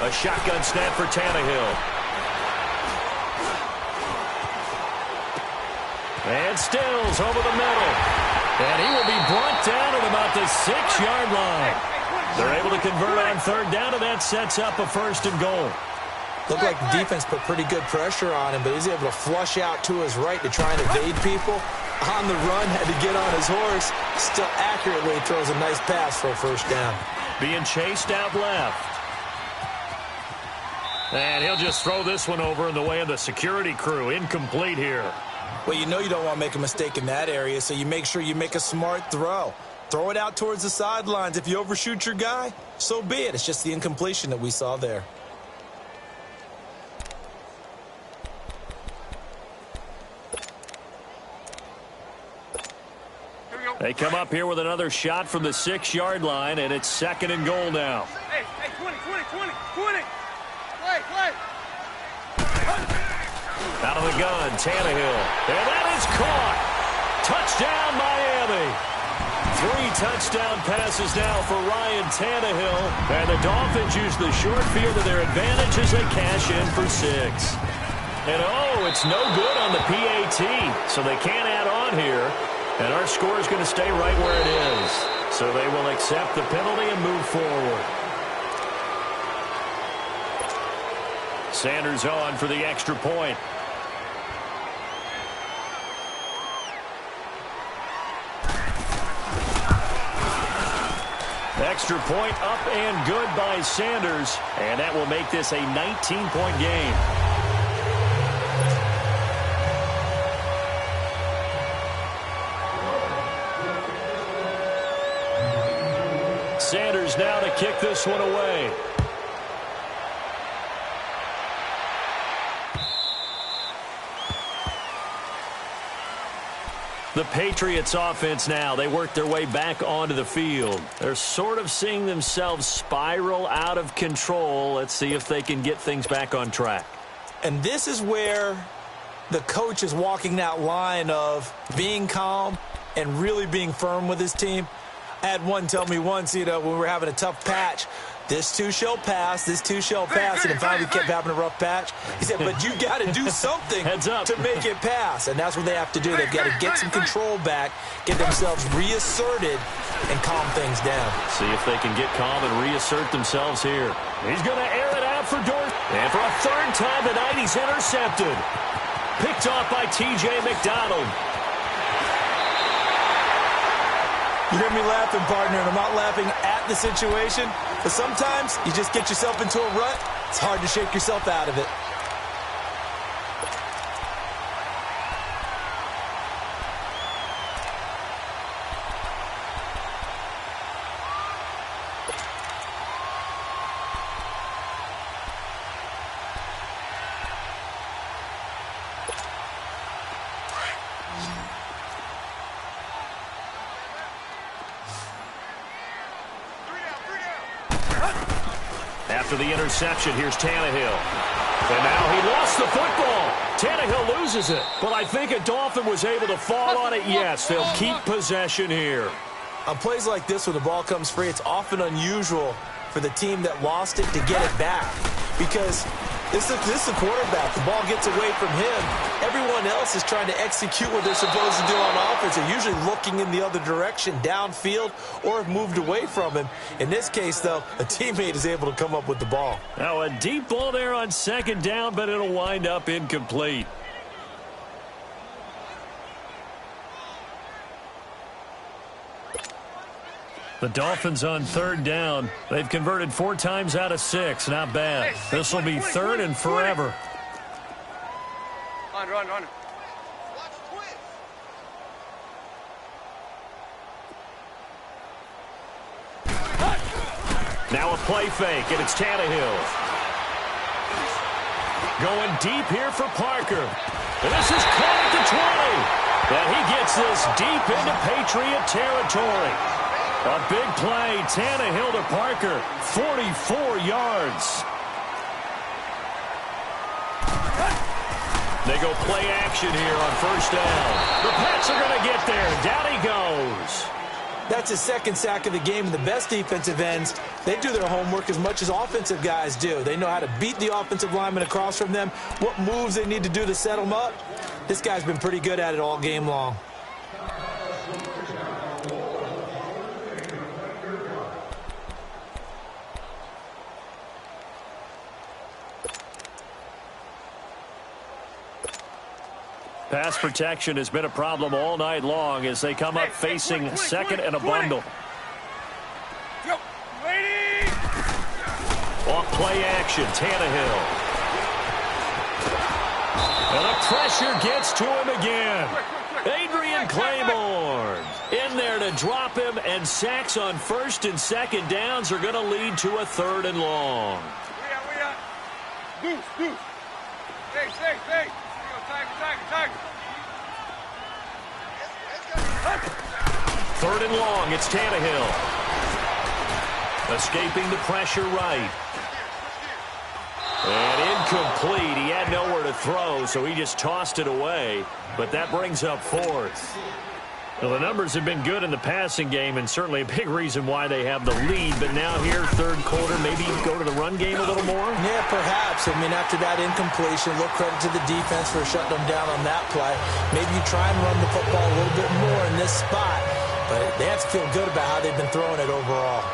A shotgun snap for Tannehill. And Stills over the middle. And he will be brought down at about the 6-yard line. They're able to convert on 3rd down, and that sets up a 1st and goal. Looked like the defense put pretty good pressure on him, but he's able to flush out to his right to try and evade people. On the run, had to get on his horse. Still accurately throws a nice pass for a 1st down. Being chased out left. And he'll just throw this one over in the way of the security crew. Incomplete here. Well, you know you don't want to make a mistake in that area, so you make sure you make a smart throw. Throw it out towards the sidelines. If you overshoot your guy, so be it. It's just the incompletion that we saw there. They come up here with another shot from the 6-yard line, and it's 2nd and goal now. Hey, 20. Play. Out of the gun, Tannehill. And that is caught. Touchdown, Miami. 3 touchdown passes now for Ryan Tannehill. And the Dolphins use the short field to their advantage as they cash in for 6. And, it's no good on the PAT, so they can't add on here. And our score is going to stay right where it is. So they will accept the penalty and move forward. Sanders on for the extra point. Extra point up and good by Sanders. And that will make this a 19-point game. Sanders now to kick this one away. The Patriots offense now, they work their way back onto the field. They're sort of seeing themselves spiral out of control. Let's see if they can get things back on track. And this is where the coach is walking that line of being calm and really being firm with his team. I had one tell me once, when we were having a tough patch, this too shall pass, this too shall pass, and finally we kept having a rough patch. He said, but you got to do something to make it pass, and that's what they have to do. They've got to get some control back, get themselves reasserted, and calm things down. See if they can get calm and reassert themselves here. He's going to air it out for Dort, and for a third time tonight, he's intercepted. Picked off by T.J. McDonald. You hear me laughing, partner, and I'm not laughing at the situation, but sometimes you just get yourself into a rut. It's hard to shake yourself out of it. After the interception, here's Tannehill. And now he lost the football. Tannehill loses it. But I think a Dolphin was able to fall on it. Yes, they'll keep possession here. On plays like this where the ball comes free, it's often unusual for the team that lost it to get it back. Because this is the quarterback. The ball gets away from him. Everyone else is trying to execute what they're supposed to do on offense. They're usually looking in the other direction, downfield, or have moved away from him. In this case, though, a teammate is able to come up with the ball. Now a deep ball there on second down, but it'll wind up incomplete. The Dolphins on third down. They've converted 4 times out of 6. Not bad. This will be third and forever. Run. Now a play fake, and it's Tannehill. Going deep here for Parker. And this is caught at the 20. And he gets this deep into Patriot territory. A big play, Tannehill to Parker, 44 yards. They go play action here on first down. The Pats are going to get there. Down he goes. That's his second sack of the game, and the best defensive ends, they do their homework as much as offensive guys do. They know how to beat the offensive lineman across from them, what moves they need to do to set them up. This guy's been pretty good at it all game long. Pass protection has been a problem all night long as they come up facing second and a bundle. Off play action, Tannehill. And the pressure gets to him again. Adrian Claiborne in there to drop him, and sacks on first and second downs are going to lead to a third and long. Deuce. Hey. Tiger. Third and long, it's Tannehill. Escaping the pressure right. And incomplete. He had nowhere to throw, so he just tossed it away. But that brings up fourth. Well, the numbers have been good in the passing game, and certainly a big reason why they have the lead. But now here, third quarter, maybe go to the run game a little more? Yeah, perhaps. I mean, after that incompletion, a little credit to the defense for shutting them down on that play. Maybe you try and run the football a little bit more in this spot. But they have to feel good about how they've been throwing it overall.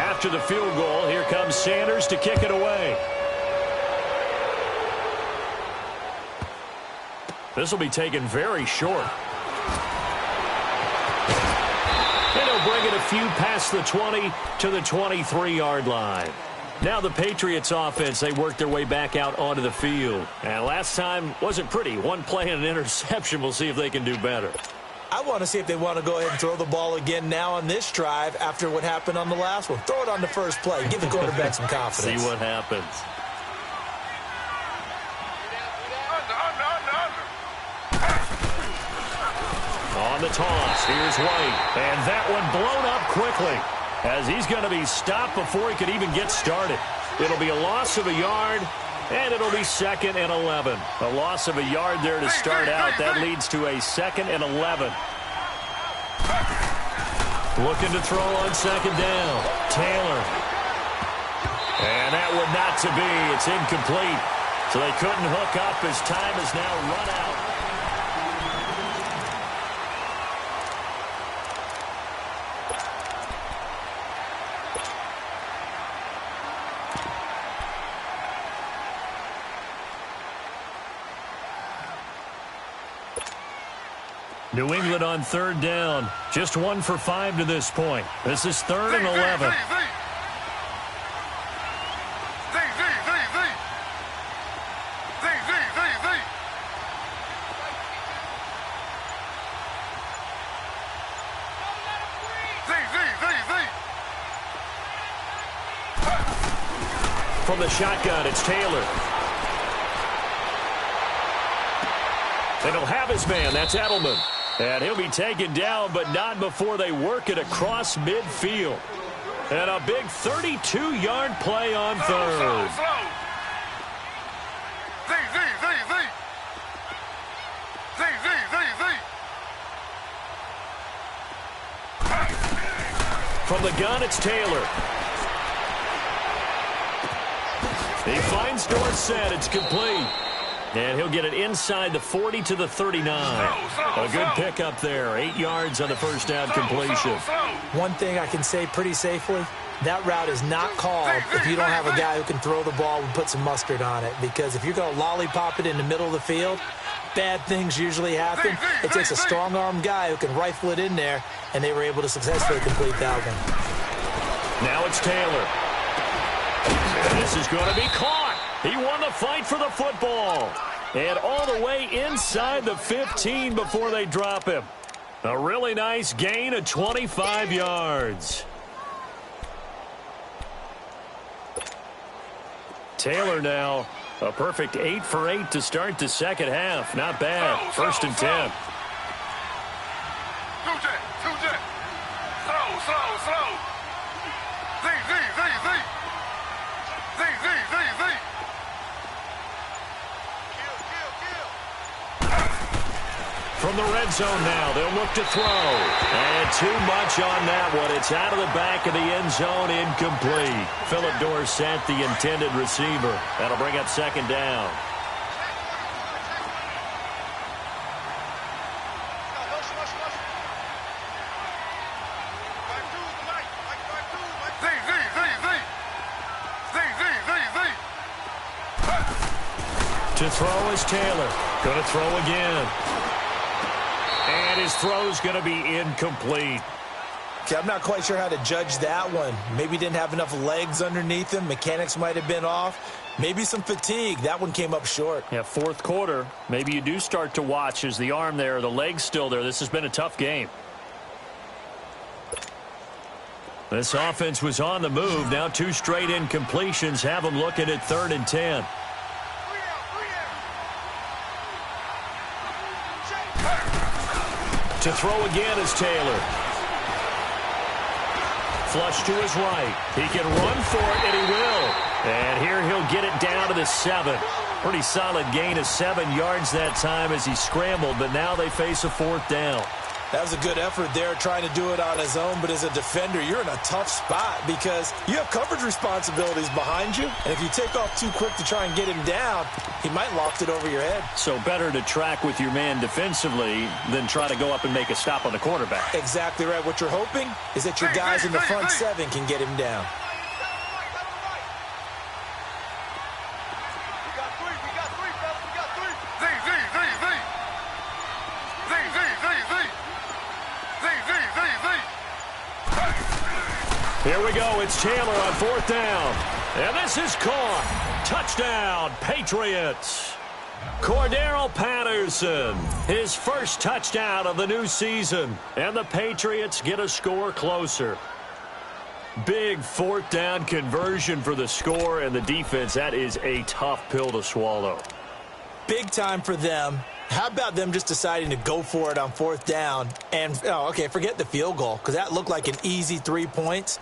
After the field goal, here comes Sanders to kick it away. This will be taken very short. And he'll bring it a few past the 20 to the 23-yard line. Now the Patriots offense, they work their way back out onto the field. And last time wasn't pretty. One play and an interception. We'll see if they can do better. I want to see if they want to go ahead and throw the ball again now on this drive after what happened on the last one. Throw it on the first play. Give the quarterback some confidence. See what happens. the toss. Here's White. And that one blown up quickly as he's going to be stopped before he could even get started. It'll be a loss of a yard, and it'll be 2nd and 11. A loss of a yard there to start out. That leads to a 2nd and 11. Looking to throw on 2nd down. Taylor. And that one not to be. It's incomplete. So they couldn't hook up as time has now run out. New England on 3rd down. Just 1 for 5 to this point. This is 3rd and 11. From the shotgun, it's Taylor. And he'll have his man. That's Edelman. And he'll be taken down, but not before they work it across midfield. And a big 32-yard play on 3rd. From the gun, it's Taylor. He finds Dorsett. It's complete. And he'll get it inside the 40 to the 39. A good pickup there. 8 yards on the first down completion. One thing I can say pretty safely, that route is not called if you don't have a guy who can throw the ball and put some mustard on it. Because if you're going to lollipop it in the middle of the field, bad things usually happen. It takes a strong-armed guy who can rifle it in there, and they were able to successfully complete that one. Now it's Taylor. And this is going to be caught. He won the fight for the football. And all the way inside the 15 before they drop him. A really nice gain of 25 yards. Taylor now, a perfect 8 for 8 to start the second half. Not bad. 1st and 10. From the red zone now, they'll look to throw. And too much on that one. It's out of the back of the end zone, incomplete. Philip Dorsett, the intended receiver. That'll bring up 2nd down. To throw is Taylor. Going to throw again. And his throw's going to be incomplete. Okay, I'm not quite sure how to judge that one. Maybe didn't have enough legs underneath him. Mechanics might have been off. Maybe some fatigue. That one came up short. Yeah, 4th quarter. Maybe you do start to watch as the arm there, the leg's still there. This has been a tough game. This offense was on the move. Now 2 straight incompletions have them looking at 3rd and 10. To throw again is Taylor. Flush to his right. He can run for it, and he will. And here he'll get it down to the 7. Pretty solid gain of 7 yards that time as he scrambled, but now they face a 4th down. That was a good effort there, trying to do it on his own. But as a defender, you're in a tough spot because you have coverage responsibilities behind you. And if you take off too quick to try and get him down, he might loft it over your head. So better to track with your man defensively than try to go up and make a stop on the quarterback. Exactly right. What you're hoping is that your guys in the front 7 can get him down. Here we go. It's Taylor on 4th down. And this is caught. Touchdown, Patriots. Cordero Patterson, his first touchdown of the new season. And the Patriots get a score closer. Big 4th down conversion for the score, and the defense, that is a tough pill to swallow. Big time for them. How about them just deciding to go for it on 4th down and, okay, forget the field goal because that looked like an easy 3 points.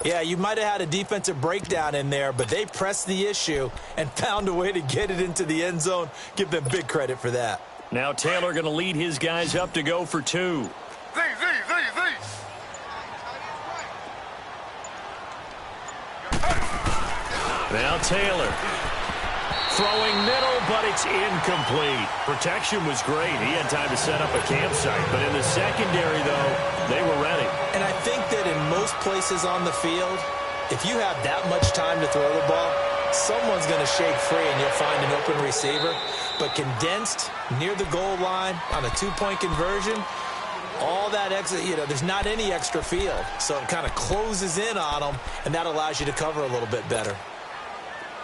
Yeah, you might have had a defensive breakdown in there, but they pressed the issue and found a way to get it into the end zone. Give them big credit for that. Now Taylor going to lead his guys up to go for 2. Now Taylor. Throwing middle, but it's incomplete. Protection was great. He had time to set up a campsite. But in the secondary, though, they were ready. And I think that in most places on the field, if you have that much time to throw the ball, someone's going to shake free and you'll find an open receiver. But condensed near the goal line on a 2-point conversion, all that extra, there's not any extra field. So it kind of closes in on them, and that allows you to cover a little bit better.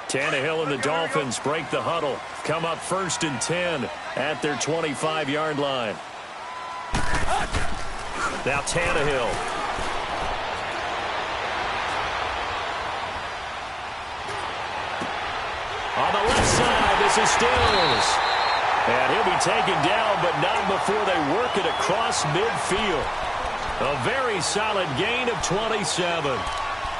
Tannehill and the Dolphins break the huddle. Come up 1st and 10 at their 25-yard line. Now Tannehill. On the left side, this is Stills. And he'll be taken down, but not before they work it across midfield. A very solid gain of 27.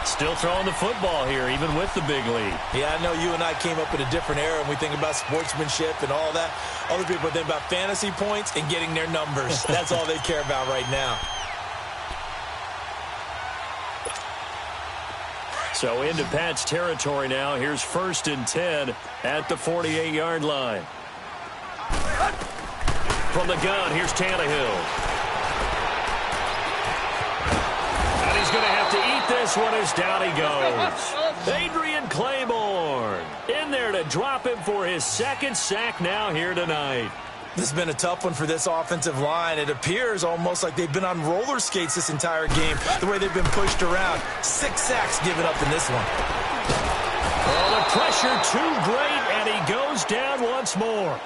Still throwing the football here, even with the big lead. Yeah, I know you and I came up in a different era, and we think about sportsmanship and all that. Other people think about fantasy points and getting their numbers. That's all they care about right now. So into Pat's territory now. Here's 1st and 10 at the 48-yard line. From the gun, here's Tannehill. He's going to have to eat this one as down he goes. Adrian Claiborne in there to drop him for his 2nd sack now here tonight. This has been a tough one for this offensive line. It appears almost like they've been on roller skates this entire game, the way they've been pushed around. 6 sacks given up in this one. Oh, the pressure too great, and he goes down once more.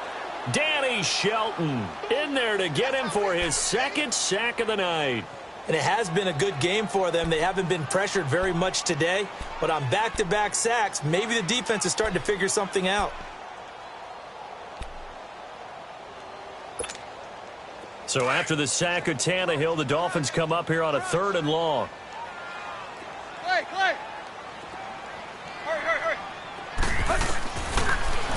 Danny Shelton in there to get him for his 2nd sack of the night. And it has been a good game for them. They haven't been pressured very much today. But on back-to-back sacks, maybe the defense is starting to figure something out. So after the sack of Tannehill, the Dolphins come up here on a 3rd and long. Clay. Hurry.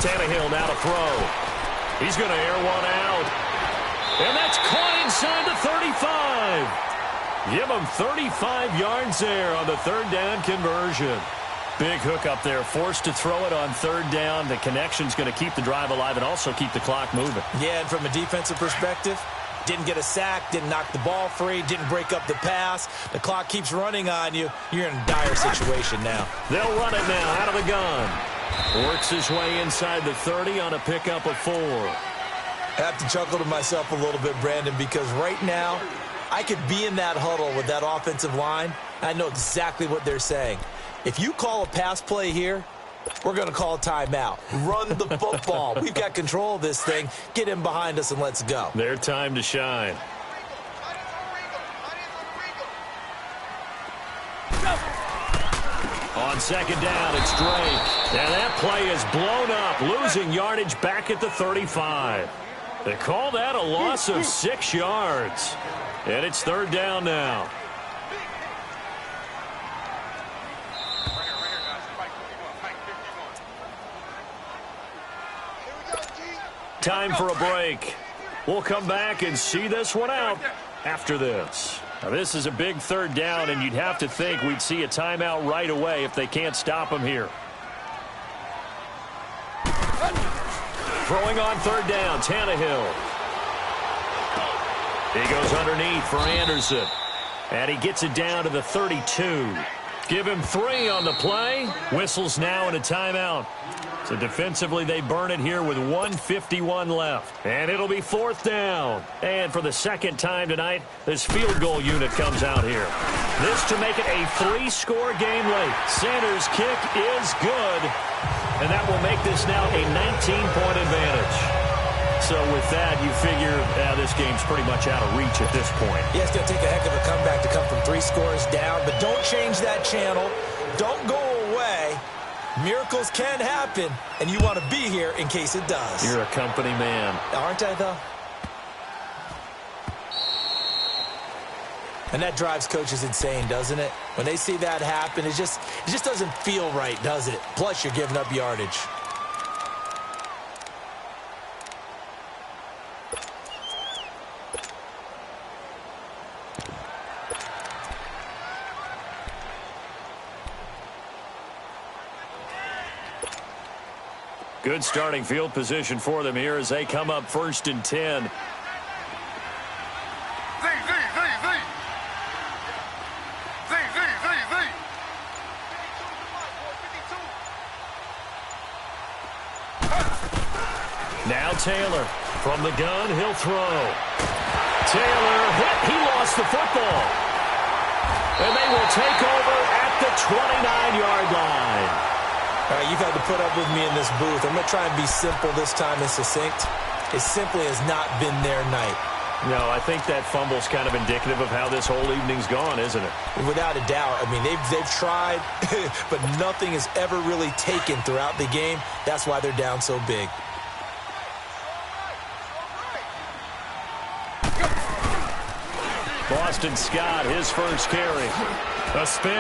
Tannehill now to throw. He's going to air one out. And that's caught inside the 35. Give him 35 yards there on the 3rd down conversion. Big hook up there, forced to throw it on 3rd down. The connection's going to keep the drive alive and also keep the clock moving. Yeah, and from a defensive perspective, didn't get a sack, didn't knock the ball free, didn't break up the pass. The clock keeps running on you. You're in a dire situation now. They'll run it now out of the gun. Works his way inside the 30 on a pickup of 4. I have to chuckle to myself a little bit, Brandon, because right now, I could be in that huddle with that offensive line. I know exactly what they're saying. If you call a pass play here, we're going to call a timeout. Run the football. We've got control of this thing. Get in behind us and let's go. Their time to shine. On 2nd down, it's Drake. And that play is blown up, losing yardage back at the 35. They call that a loss of 6 yards. And it's 3rd down now. Time for a break. We'll come back and see this one out after this. Now, this is a big 3rd down, and you'd have to think we'd see a timeout right away if they can't stop him here. Throwing on 3rd down, Tannehill. He goes underneath for Anderson. And he gets it down to the 32. Give him 3 on the play. Whistles now in a timeout. So defensively, they burn it here with 1:51 left. And it'll be 4th down. And for the 2nd time tonight, this field goal unit comes out here. This to make it a 3-score game late. Sanders' kick is good. And that will make this now a 19-point advantage. So with that, you figure this game's pretty much out of reach at this point. Yeah, it's going to take a heck of a comeback to come from 3 scores down. But don't change that channel. Don't go away. Miracles can happen, and you want to be here in case it does. You're a company man. Aren't I, though? And that drives coaches insane, doesn't it? When they see that happen, it just doesn't feel right, does it? Plus, you're giving up yardage. Good starting field position for them here as they come up 1st and 10. Now Taylor from the gun, he'll throw. Taylor hit, he lost the football. And they will take over at the 29-yard line. All right, you've had to put up with me in this booth. I'm going to try and be simple this time and succinct. It simply has not been their night. No, I think that fumble's kind of indicative of how this whole evening's gone, isn't it? Without a doubt. I mean, they've tried, but nothing is ever really taken throughout the game. That's why they're down so big. Boston Scott, his first carry. A spin.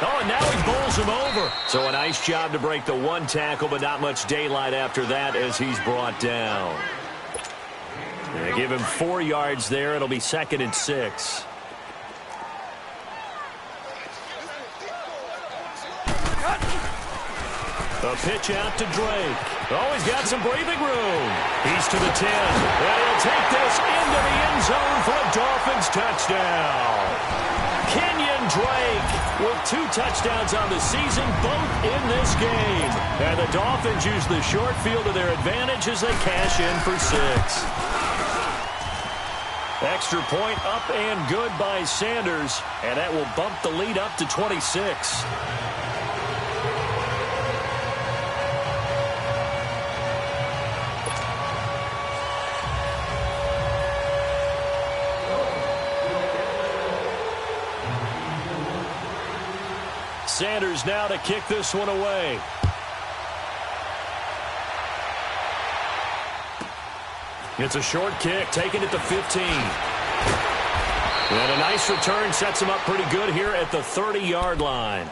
Oh, and now he bowls him over. So a nice job to break the one tackle, but not much daylight after that as he's brought down. They give him 4 yards there. It'll be 2nd and 6. A pitch out to Drake. Oh, he's got some breathing room. He's to the 10. And he'll take this into the end zone for a Dolphins touchdown. Kenyon Drake with 2 touchdowns on the season, both in this game. And the Dolphins use the short field to their advantage as they cash in for 6. Extra point up and good by Sanders, and that will bump the lead up to 26. Sanders now to kick this one away. It's a short kick, taking it to 15. And a nice return sets him up pretty good here at the 30-yard line.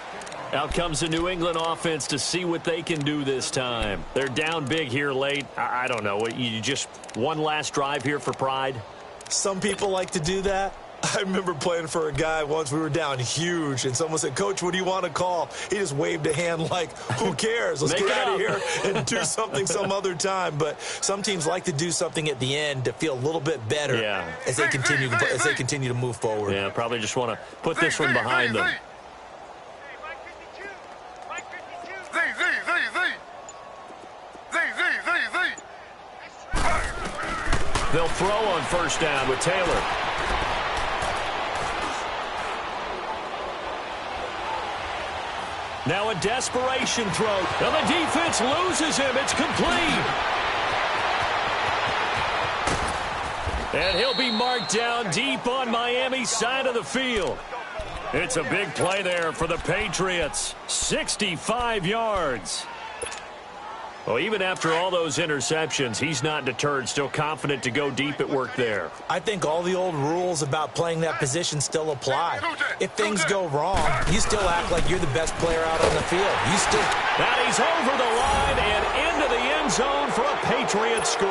Out comes the New England offense to see what they can do this time. They're down big here late. I don't know. You just one last drive here for pride? Some people like to do that. I remember playing for a guy once. We were down huge, and someone said, "Coach, what do you want to call?" He just waved a hand like, who cares? Let's get out of here and do something some other time. But some teams like to do something at the end to feel a little bit better as they continue to move forward. Yeah, probably just want to put this one behind them. They'll throw on 1st down with Taylor. Now a desperation throw. Now the defense loses him. It's complete. And he'll be marked down deep on Miami's side of the field. It's a big play there for the Patriots. 65 yards. Well, even after all those interceptions, he's not deterred, still confident to go deep at work there. I think all the old rules about playing that position still apply. If things go wrong, you still act like you're the best player out on the field. And he's over the line and into the end zone for a Patriots score.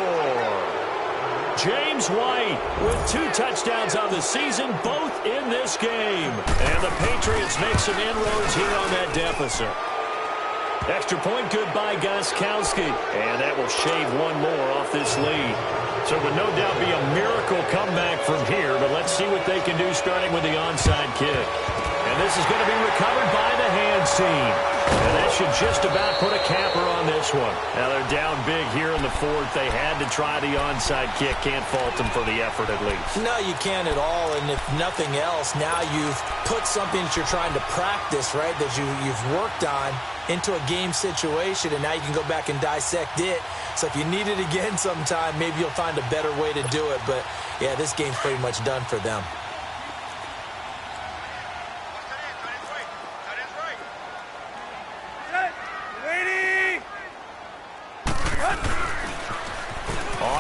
James White with 2 touchdowns on the season, both in this game. And the Patriots make some inroads here on that deficit. Extra point good by Gostkowski. And that will shave one more off this lead. So it would no doubt be a miracle comeback from here, but let's see what they can do starting with the onside kick. And this is going to be recovered by the hands team. And that should just about put a capper on this one. Now they're down big here in the 4th. They had to try the onside kick. Can't fault them for the effort at least. No, you can't at all. And if nothing else, now you've put something that you're trying to practice, right, that you've worked on into a game situation, and now you can go back and dissect it. So if you need it again sometime, maybe you'll find a better way to do it. But, yeah, this game's pretty much done for them.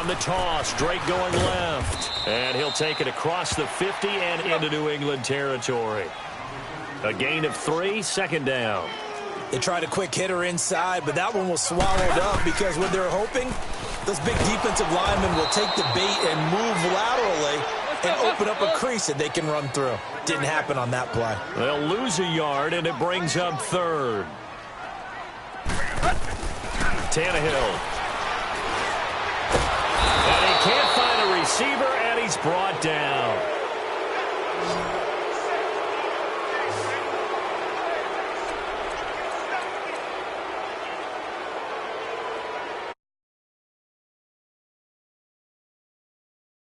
On the toss, Drake going left. And he'll take it across the 50 and into New England territory. A gain of 3, second down. They tried a quick hitter inside, but that one was swallowed up because what they're hoping, those big defensive linemen will take the bait and move laterally and open up a crease that they can run through. Didn't happen on that play. They'll lose a yard, and it brings up third. Tannehill